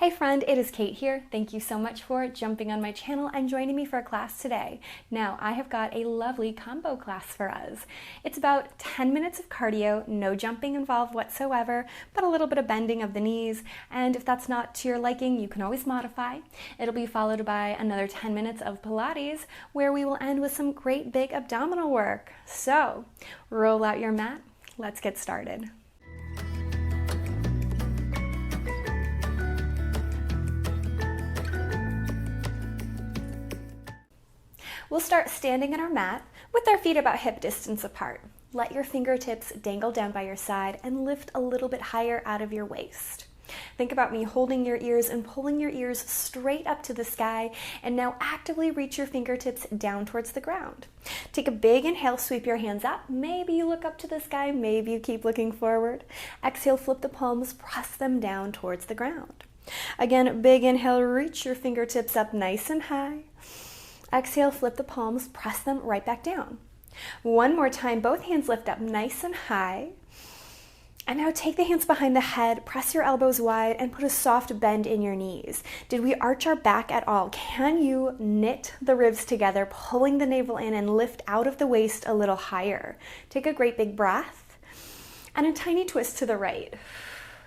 Hi friend, it is Kate here. Thank you so much for jumping on my channel and joining me for a class today. Now, I have got a lovely combo class for us. It's about 10 minutes of cardio, no jumping involved whatsoever, but a little bit of bending of the knees, and if that's not to your liking, you can always modify. It'll be followed by another 10 minutes of Pilates, where we will end with some great big abdominal work. So, roll out your mat, let's get started. We'll start standing on our mat with our feet about hip distance apart. Let your fingertips dangle down by your side and lift a little bit higher out of your waist. Think about me holding your ears and pulling your ears straight up to the sky, and now actively reach your fingertips down towards the ground. Take a big inhale, sweep your hands up. Maybe you look up to the sky, maybe you keep looking forward. Exhale, flip the palms, press them down towards the ground. Again, big inhale, reach your fingertips up nice and high. Exhale, flip the palms, press them right back down. One more time, both hands lift up nice and high. And now take the hands behind the head, press your elbows wide, and put a soft bend in your knees. Did we arch our back at all? Can you knit the ribs together, pulling the navel in and lift out of the waist a little higher? Take a great big breath and a tiny twist to the right.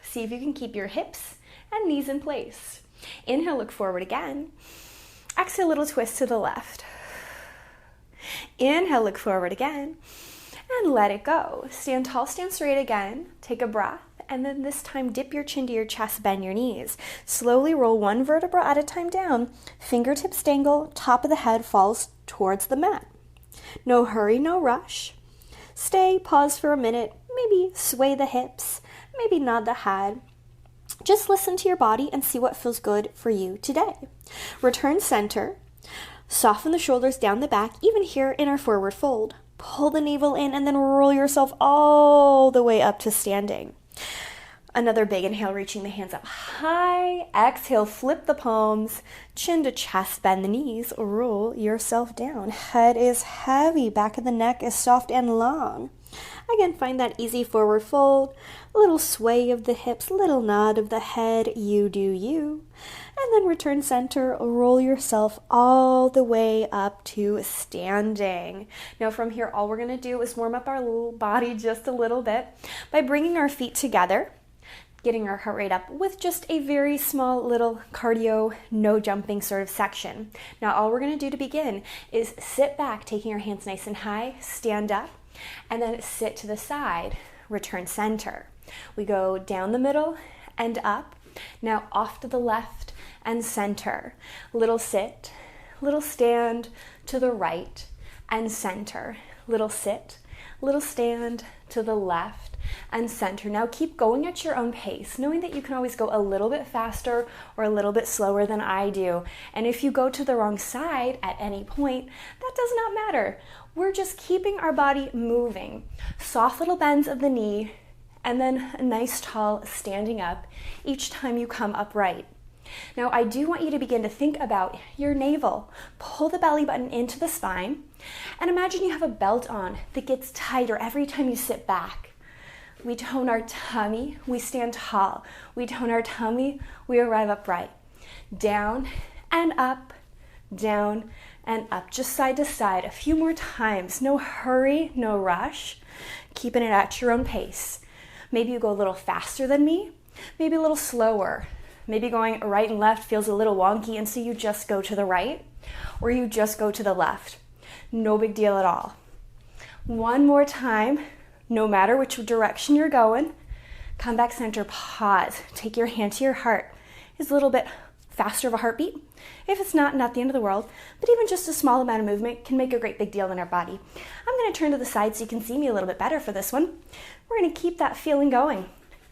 See if you can keep your hips and knees in place. Inhale, look forward again. Exhale, little twist to the left. Inhale, look forward again, and let it go. Stand tall, stand straight again. Take a breath, and then this time dip your chin to your chest, bend your knees. Slowly roll one vertebra at a time down. Fingertips dangle, top of the head falls towards the mat. No hurry, no rush. Stay, pause for a minute, maybe sway the hips, maybe nod the head. Just listen to your body and see what feels good for you today. Return center. Soften the shoulders down the back, even here in our forward fold. Pull the navel in and then roll yourself all the way up to standing. Another big inhale, reaching the hands up high. Exhale, flip the palms, chin to chest, bend the knees, roll yourself down. Head is heavy, back of the neck is soft and long. Again, find that easy forward fold, a little sway of the hips, little nod of the head, you do you. And then return center, roll yourself all the way up to standing. Now from here, all we're gonna do is warm up our little body just a little bit by bringing our feet together, getting our heart rate up with just a very small little cardio, no jumping sort of section. Now all we're gonna do to begin is sit back, taking your hands nice and high, stand up, and then sit to the side, return center. We go down the middle and up, now off to the left and center. Little sit, little stand to the right and center. Little sit, little stand to the left and center. Now keep going at your own pace, knowing that you can always go a little bit faster or a little bit slower than I do. And if you go to the wrong side at any point, that does not matter. We're just keeping our body moving. Soft little bends of the knee, and then a nice tall standing up each time you come upright. Now I do want you to begin to think about your navel. Pull the belly button into the spine, and imagine you have a belt on that gets tighter every time you sit back. We tone our tummy, we stand tall. We tone our tummy, we arrive upright. Down and up, down and up, just side to side, a few more times. No hurry, no rush, keeping it at your own pace. Maybe you go a little faster than me, maybe a little slower. Maybe going right and left feels a little wonky, and so you just go to the right, or you just go to the left. No big deal at all. One more time, no matter which direction you're going, come back center, pause, take your hand to your heart. It's a little bit faster of a heartbeat. If it's not the end of the world, but even just a small amount of movement can make a great big deal in our body. I'm gonna turn to the side so you can see me a little bit better for this one. We're gonna keep that feeling going.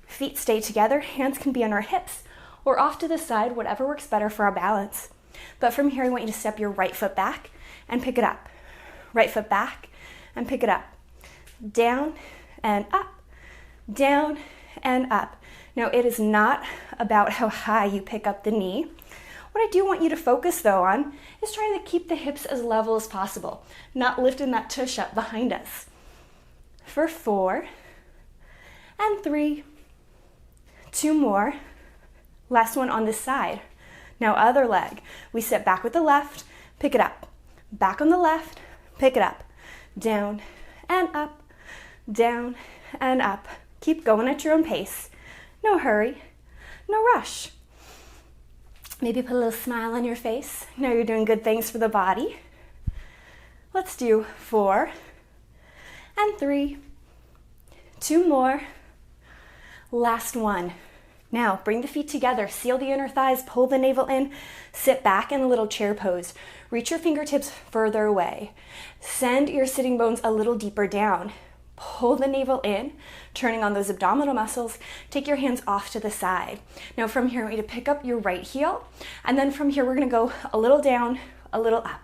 Feet stay together, hands can be on our hips, or off to the side, whatever works better for our balance. But from here, I want you to step your right foot back and pick it up. Right foot back and pick it up. Down and up, down and up. Now, it is not about how high you pick up the knee. What I do want you to focus though on is trying to keep the hips as level as possible, not lifting that tush up behind us. For 4 and 3, 2 more. Last one on this side. Now other leg. We sit back with the left, pick it up. Back on the left, pick it up. Down and up, down and up. Keep going at your own pace. No hurry, no rush. Maybe put a little smile on your face. Know you're doing good things for the body. Let's do 4 and 3. 2 more. Last one. Now, bring the feet together, seal the inner thighs, pull the navel in, sit back in a little chair pose. Reach your fingertips further away. Send your sitting bones a little deeper down. Pull the navel in, turning on those abdominal muscles. Take your hands off to the side. Now from here, I want you to pick up your right heel, and then from here, we're gonna go a little down, a little up,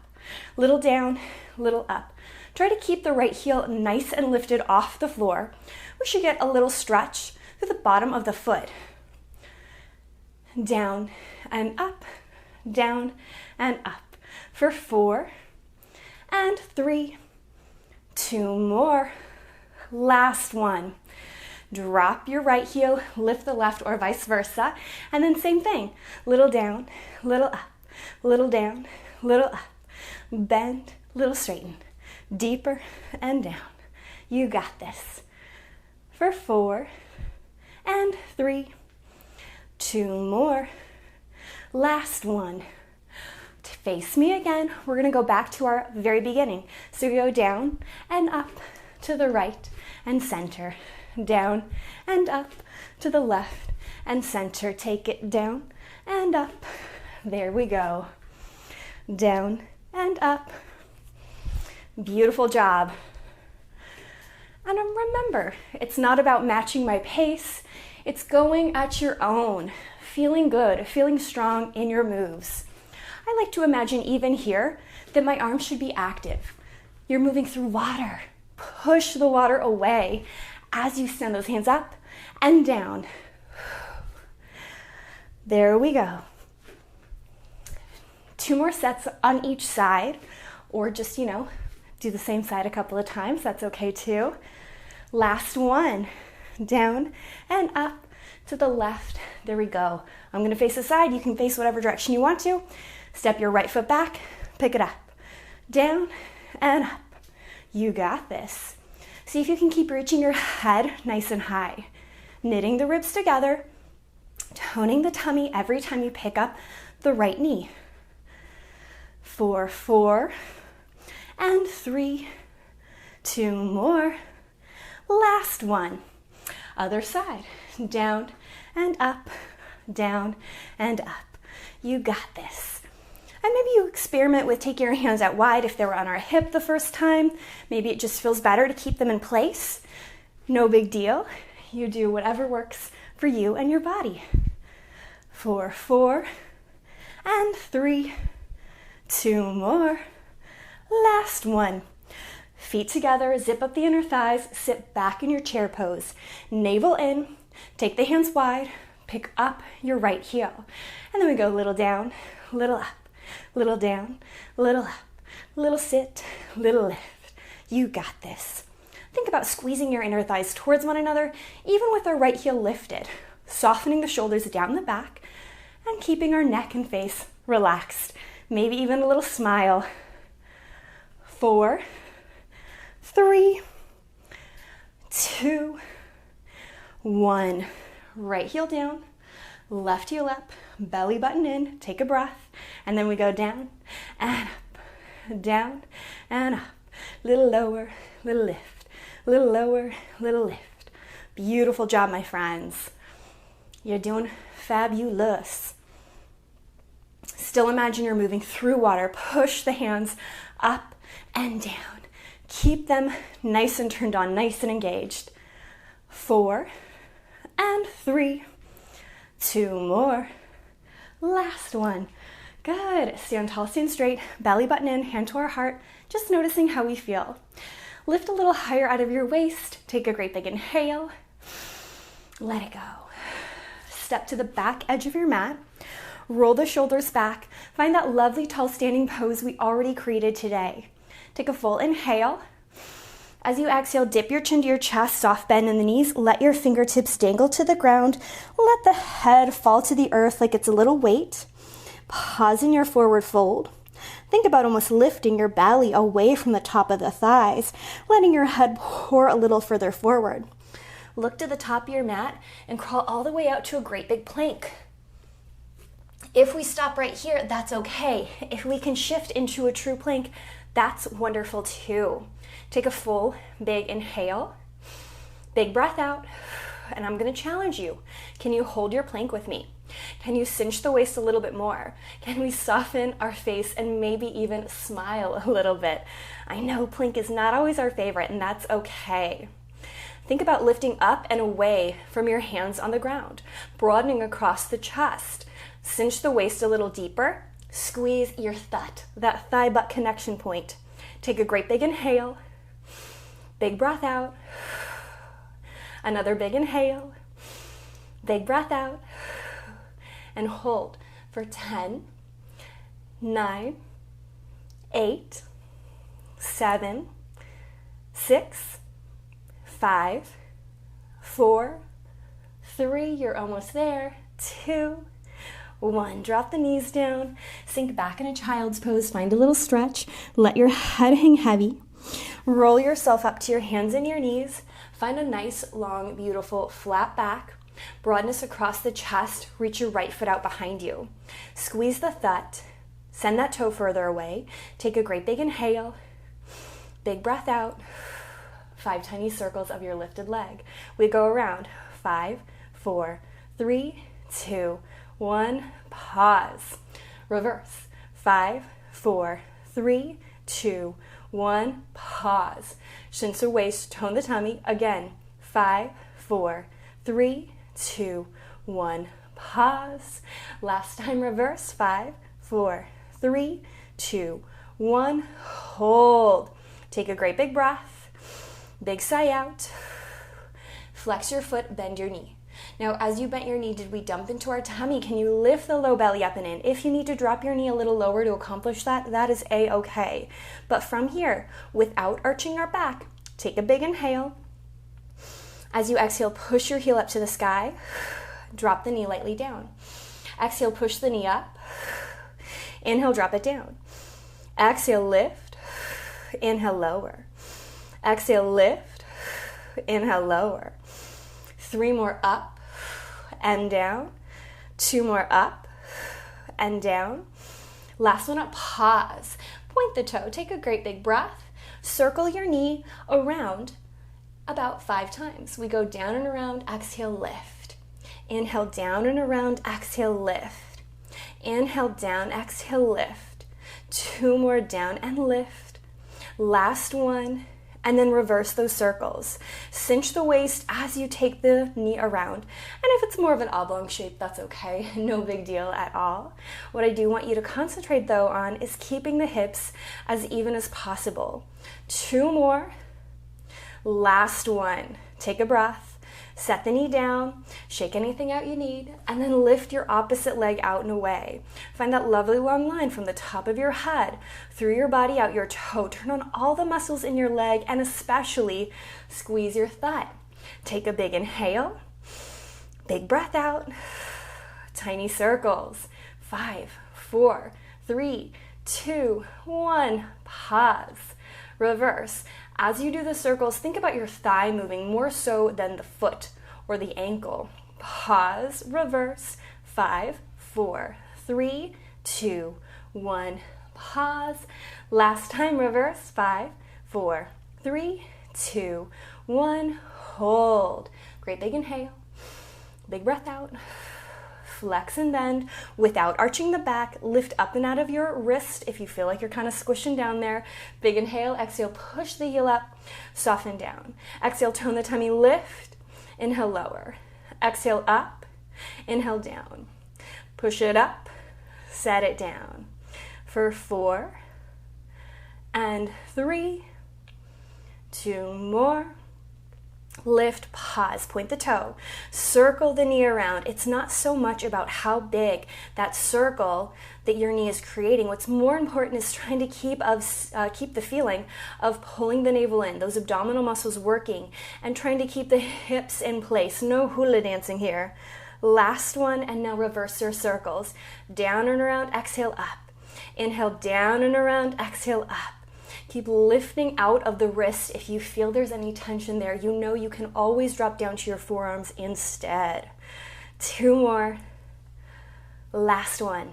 little down, little up. Try to keep the right heel nice and lifted off the floor. We should get a little stretch through the bottom of the foot. Down and up, down and up. For 4 and 3, 2 more. Last one. Drop your right heel, lift the left or vice versa, and then same thing. Little down, little up, little down, little up. Bend, little straighten. Deeper and down. You got this. For 4 and 3, 2 more. Last one. Face me again. We're gonna go back to our very beginning. So we go down and up to the right and center. Down and up to the left and center. Take it down and up. There we go. Down and up. Beautiful job. And remember, it's not about matching my pace. It's going at your own, feeling good, feeling strong in your moves. I like to imagine even here that my arms should be active. You're moving through water. Push the water away as you send those hands up and down. There we go. 2 more sets on each side, or just, do the same side a couple of times. That's okay too. Last one. Down and up to the left. There we go. I'm going to face the side. You can face whatever direction you want to. Step your right foot back, pick it up. Down and up. You got this. See if you can keep reaching your head nice and high. Knitting the ribs together, toning the tummy every time you pick up the right knee. For 4 and 3, 2 more. Last one. Other side. Down and up, down and up. You got this. And maybe you experiment with taking your hands out wide if they were on our hip the first time. Maybe it just feels better to keep them in place. No big deal. You do whatever works for you and your body. For 4 and 3, 2 more. Last one. Feet together, zip up the inner thighs, sit back in your chair pose. Navel in, take the hands wide, pick up your right heel. And then we go little down, little up, little down, little up, little sit, little lift. You got this. Think about squeezing your inner thighs towards one another, even with our right heel lifted, softening the shoulders down the back, and keeping our neck and face relaxed. Maybe even a little smile. 4, 3, 2, 1. Right heel down, left heel up, belly button in, take a breath, and then we go down and up, down and up. Little lower, little lift, little lower, little lift. Beautiful job, my friends. You're doing fabulous. Still imagine you're moving through water. Push the hands up and down. Keep them nice and turned on, nice and engaged. 4 and 3, 2 more. Last one. Good. Stand tall, stand straight, belly button in, hand to our heart, just noticing how we feel. Lift a little higher out of your waist. Take a great big inhale. Let it go. Step to the back edge of your mat. Roll the shoulders back. Find that lovely tall standing pose we already created today. Take a full inhale. As you exhale, dip your chin to your chest, soft bend in the knees, let your fingertips dangle to the ground, let the head fall to the earth like it's a little weight. Pause in your forward fold. Think about almost lifting your belly away from the top of the thighs, letting your head pour a little further forward. Look to the top of your mat and crawl all the way out to a great big plank. If we stop right here, that's okay. If we can shift into a true plank, that's wonderful too. Take a full, big inhale, big breath out, and I'm gonna challenge you. Can you hold your plank with me? Can you cinch the waist a little bit more? Can we soften our face and maybe even smile a little bit? I know plank is not always our favorite, and that's okay. Think about lifting up and away from your hands on the ground, broadening across the chest. Cinch the waist a little deeper. Squeeze your that thigh-butt connection point. Take a great big inhale. Big breath out. Another big inhale. Big breath out. And hold for 10, 9, 8, 7, 6, 5, 4, 3, you're almost there, 2, 1. Drop the knees down, sink back in a child's pose, find a little stretch, let your head hang heavy, roll yourself up to your hands and your knees, find a nice, long, beautiful, flat back, broadness across the chest, reach your right foot out behind you. Squeeze the thud, send that toe further away, take a great big inhale, big breath out, 5 tiny circles of your lifted leg. We go around, 5, 4, 3, 2, 1, pause. Reverse, 5, 4, 3, 2, 1, pause. Shins the waist, tone the tummy. Again, 5, 4, 3, 2, 1, pause. Last time, reverse, 5, 4, 3, 2, 1, hold. Take a great big breath. Big sigh out. Flex your foot, bend your knee. Now, as you bent your knee, did we dump into our tummy? Can you lift the low belly up and in? If you need to drop your knee a little lower to accomplish that, that is a-okay. But from here, without arching our back, take a big inhale. As you exhale, push your heel up to the sky. Drop the knee lightly down. Exhale, push the knee up. Inhale, drop it down. Exhale, lift. Inhale, lower. Exhale, lift. Inhale, lower. 3 more up and down. 2 more up and down. Last one up, pause. Point the toe, take a great big breath. Circle your knee around about 5 times. We go down and around, exhale, lift. Inhale, down and around, exhale, lift. Inhale, down, exhale, lift. 2 more down and lift. Last one. And then reverse those circles. Cinch the waist as you take the knee around. And if it's more of an oblong shape, that's okay. No big deal at all. What I do want you to concentrate though on is keeping the hips as even as possible. 2 more. Last one. Take a breath. Set the knee down, shake anything out you need, and then lift your opposite leg out and away. Find that lovely long line from the top of your head, through your body, out your toe. Turn on all the muscles in your leg, and especially squeeze your thigh. Take a big inhale, big breath out, tiny circles. 5, 4, 3, 2, 1, pause. Reverse. As you do the circles, think about your thigh moving more so than the foot or the ankle. Pause, reverse. 5, 4, 3, 2, 1, pause. Last time, reverse. 5, 4, 3, 2, 1, hold. Great big inhale, big breath out. Flex and bend without arching the back. Lift up and out of your wrist if you feel like you're kind of squishing down there. Big inhale, exhale, push the heel up, soften down. Exhale, tone the tummy, lift. Inhale, lower. Exhale, up. Inhale, down. Push it up, set it down. For 4 and 3, 2 more. Lift, pause, point the toe, circle the knee around. It's not so much about how big that circle that your knee is creating. What's more important is trying to keep the feeling of pulling the navel in, those abdominal muscles working, and trying to keep the hips in place. No hula dancing here. Last one, and now reverse your circles. Down and around, exhale up. Inhale, down and around, exhale up. Keep lifting out of the wrist. If you feel there's any tension there, you know you can always drop down to your forearms instead. 2 more. Last one.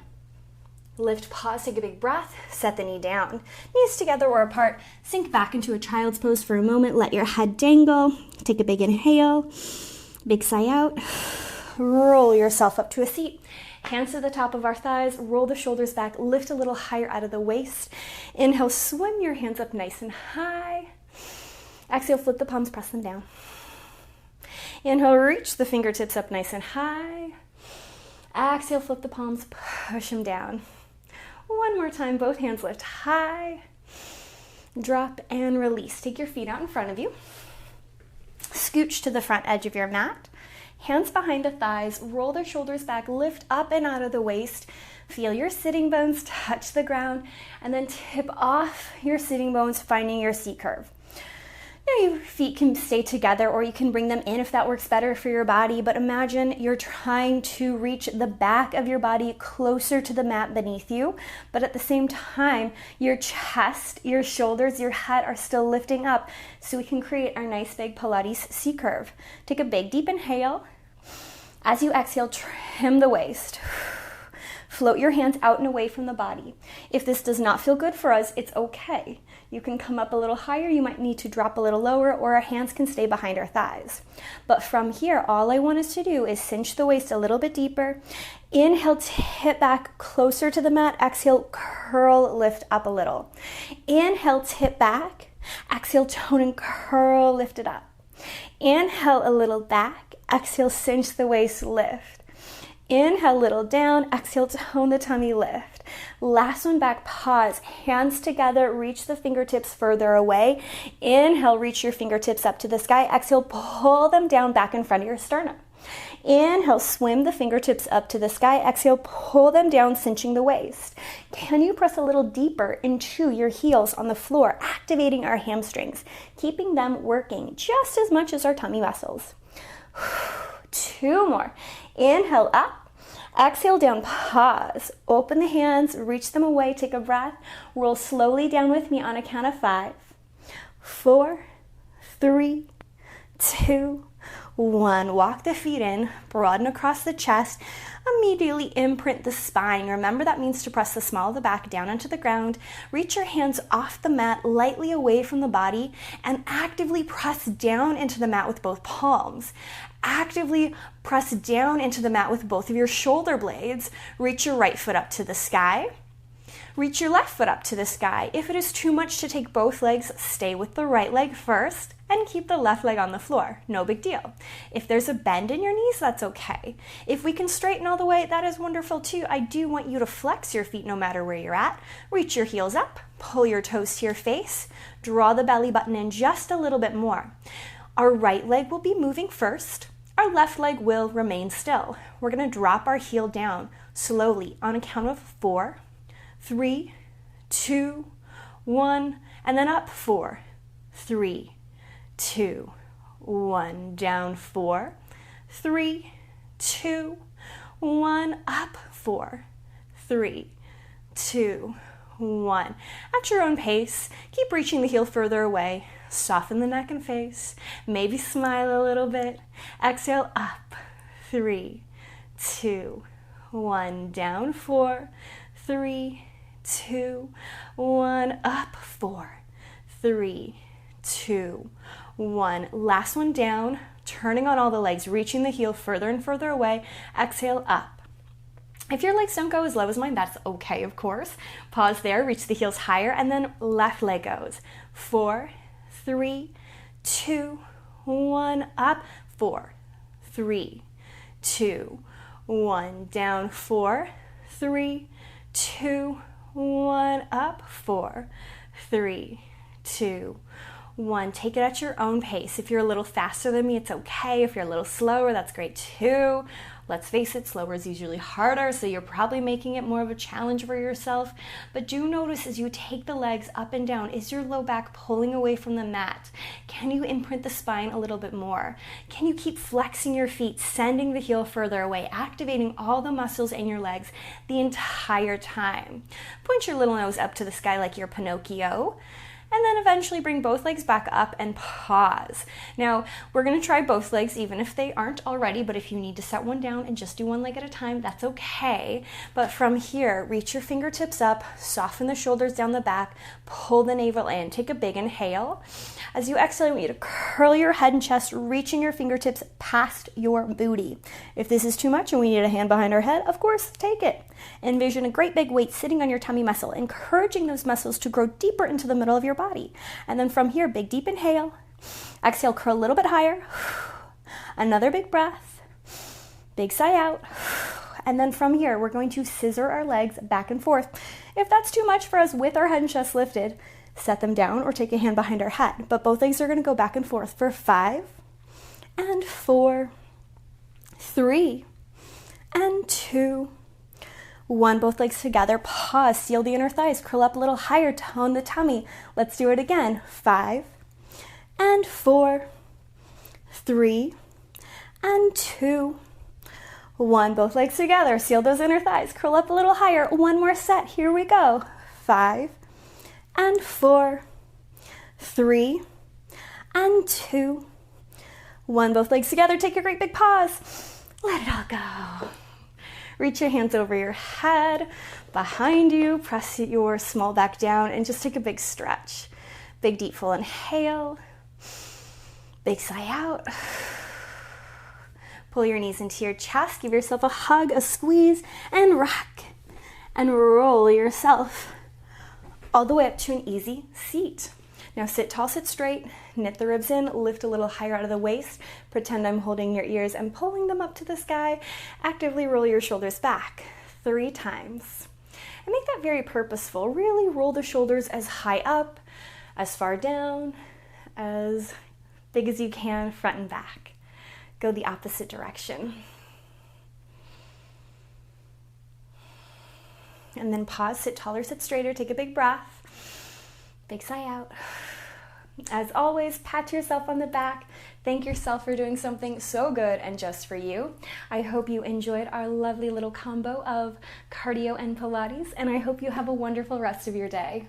Lift, pause, take a big breath, set the knee down. Knees together or apart. Sink back into a child's pose for a moment. Let your head dangle. Take a big inhale. Big sigh out. Roll yourself up to a seat. Hands to the top of our thighs, roll the shoulders back, lift a little higher out of the waist. Inhale, swim your hands up nice and high. Exhale, flip the palms, press them down. Inhale, reach the fingertips up nice and high. Exhale, flip the palms, push them down. One more time, both hands lift high. Drop and release. Take your feet out in front of you. Scooch to the front edge of your mat. Hands behind the thighs, roll the shoulders back, lift up and out of the waist. Feel your sitting bones touch the ground, and then tip off your sitting bones, finding your C curve. Now your feet can stay together, or you can bring them in if that works better for your body, but imagine you're trying to reach the back of your body closer to the mat beneath you, but at the same time, your chest, your shoulders, your head are still lifting up, so we can create our nice big Pilates C curve. Take a big deep inhale. As you exhale, trim the waist. Float your hands out and away from the body. If this does not feel good for us, it's okay. You can come up a little higher, you might need to drop a little lower, or our hands can stay behind our thighs. But from here, all I want us to do is cinch the waist a little bit deeper. Inhale, tip back closer to the mat. Exhale, curl, lift up a little. Inhale, tip back. Exhale, tone and curl, lift it up. Inhale, a little back. Exhale, cinch the waist, lift. Inhale, little down. Exhale, tone the tummy, lift. Last one back, pause. Hands together, reach the fingertips further away. Inhale, reach your fingertips up to the sky. Exhale, pull them down back in front of your sternum. Inhale, swim the fingertips up to the sky. Exhale, pull them down, cinching the waist. Can you press a little deeper into your heels on the floor, activating our hamstrings, keeping them working just as much as our tummy muscles? 2 more. Inhale up. Exhale down, pause. Open the hands, reach them away, take a breath. Roll slowly down with me on a count of 5. 4, 3, 2, 1. Walk the feet in, broaden across the chest. Immediately imprint the spine. Remember that means to press the small of the back down onto the ground. Reach your hands off the mat, lightly away from the body, and actively press down into the mat with both palms. Actively press down into the mat with both of your shoulder blades. Reach your right foot up to the sky. Reach your left foot up to the sky. If it is too much to take both legs, stay with the right leg first and keep the left leg on the floor. No big deal. If there's a bend in your knees, that's okay. If we can straighten all the way, that is wonderful too. I do want you to flex your feet no matter where you're at. Reach your heels up, pull your toes to your face, draw the belly button in just a little bit more. Our right leg will be moving first. Our left leg will remain still. We're going to drop our heel down slowly on a count of 4, 3, 2, 1, and then up 4, 3, 2, 1, down 4, 3, 2, 1, up 4, 3, 2, 1. At your own pace, keep reaching the heel further away. Soften the neck and face. Maybe smile a little bit. Exhale up. 3, 2, 1. Down 4, 3, 2, 1. Up 4, 3, 2, 1. Last one down. Turning on all the legs, reaching the heel further and further away. Exhale up. If your legs don't go as low as mine, that's okay, of course. Pause there, reach the heels higher, and then left leg goes. 4, 3, 2, 1, up, 4, 3, 2, 1, down, 4, 3, 2, 1, up, 4, 3, 2, 1. Take it at your own pace. If you're a little faster than me, it's okay. If you're a little slower, that's great too. Let's face it, slower is usually harder, so you're probably making it more of a challenge for yourself. But do notice as you take the legs up and down, is your low back pulling away from the mat? Can you imprint the spine a little bit more? Can you keep flexing your feet, sending the heel further away, activating all the muscles in your legs the entire time? Point your little nose up to the sky like you're Pinocchio. And then eventually bring both legs back up and pause. Now, we're gonna try both legs even if they aren't already, but if you need to set one down and just do one leg at a time, that's okay. But from here, reach your fingertips up, soften the shoulders down the back, pull the navel in. Take a big inhale. As you exhale, I want you to curl your head and chest, reaching your fingertips past your booty. If this is too much and we need a hand behind our head, of course, take it. Envision a great big weight sitting on your tummy muscle, encouraging those muscles to grow deeper into the middle of your body. And then from here, big deep inhale. Exhale, curl a little bit higher. Another big breath. Big sigh out. And then from here, we're going to scissor our legs back and forth. If that's too much for us with our head and chest lifted, set them down or take a hand behind our head. But both legs are going to go back and forth for 5 and 4, 3 and 2, 1. Both legs together. Pause. Seal the inner thighs. Curl up a little higher. Tone the tummy. Let's do it again. 5 and 4, 3 and 2, 1. Both legs together. Seal those inner thighs. Curl up a little higher. One more set. Here we go. 5 and 4, 3 and 2, 1. Both legs together. Take a great big pause. Let it all go. Reach your hands over your head, behind you. Press your small back down and just take a big stretch. Big deep full inhale. Big sigh out. Pull your knees into your chest. Give yourself a hug, a squeeze, and rock. And roll yourself all the way up to an easy seat. Now sit tall, sit straight, knit the ribs in, lift a little higher out of the waist, pretend I'm holding your ears and pulling them up to the sky. Actively roll your shoulders back 3 times. And make that very purposeful. Really roll the shoulders as high up, as far down, as big as you can, front and back. Go the opposite direction. And then pause, sit taller, sit straighter, take a big breath. Big sigh out. As always, pat yourself on the back. Thank yourself for doing something so good and just for you. I hope you enjoyed our lovely little combo of cardio and Pilates, and I hope you have a wonderful rest of your day.